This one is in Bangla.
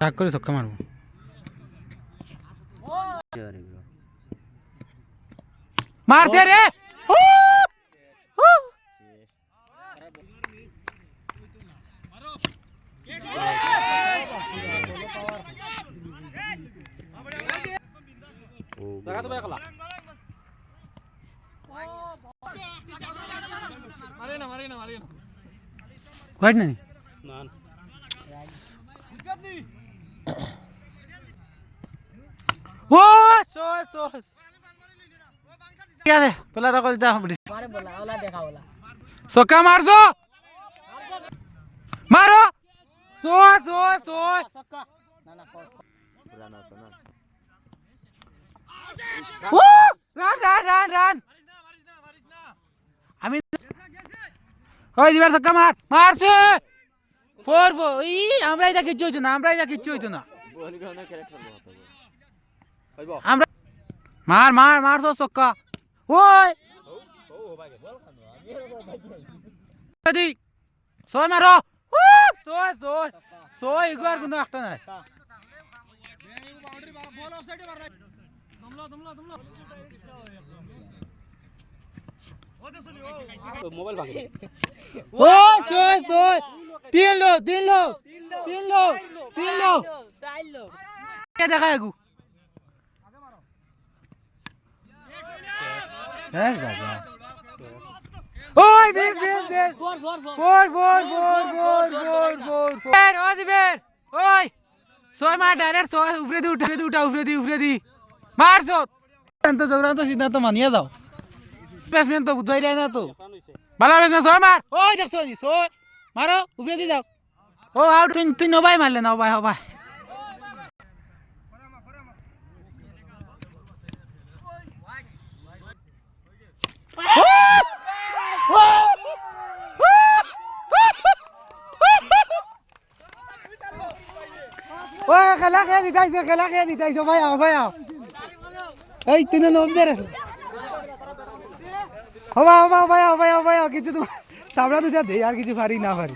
রাগ করে ছক্কা মারবো। মারছে রে। হোয়াইট নাই ও সোস সোস কি আছে পেলাটা করে দা মারে বলা ওলা দেখা ওলা ছক্কা মারছো মারো সোস সোস সোস ছক্কা না না পুরানা তো না ও রান রান রান রান আমি ওই দিবার ছক্কা মার মারছে 4-4 ই আমরাই যা কিচ্ছু হইতো না আমরাই যা কিচ্ছু হইতো না বল গানা ক্যারেক্টার হতো হইবো আমরা মার মার মার তো ছক্কা ওই ও ভাই বল খানো আমি ভাই দি ছয় মারো ছয় ছয় ছয় এগার কিন্তু একটা নাই বাউন্ডারি বল অফ সাইডে মার দমলা দমলা দমলা ও দেখছনি ও মোবাইল ভাঙে ও ছয় ছয় তিন লোক চার লোক কে দেখা আগু হ্যাঁ দাদা ওই বেস বেস বেস 4 ও দিবের ওই ছয় মার ডাইরেক্ট ছয় উপরে দি উপরে দি মারছো তো জগরান তো সিদ্ধান্ত মানিয়া দাও ব্যাটসম্যান তো বুঝাই না তো ভালো ব্যাটসম্যান ছয় মার ওই দেখছো নি ছয় মারো উপরে দি যাও ও আউট তুই নবাই মারলে না ভাই ভাই ওই খেলা খেয়ে দিতাইছো ভাই আও এই তিন নম্বর হবা ভাই কিছু তো তাবড়া দুটা দে আর কিছু পারি না পারি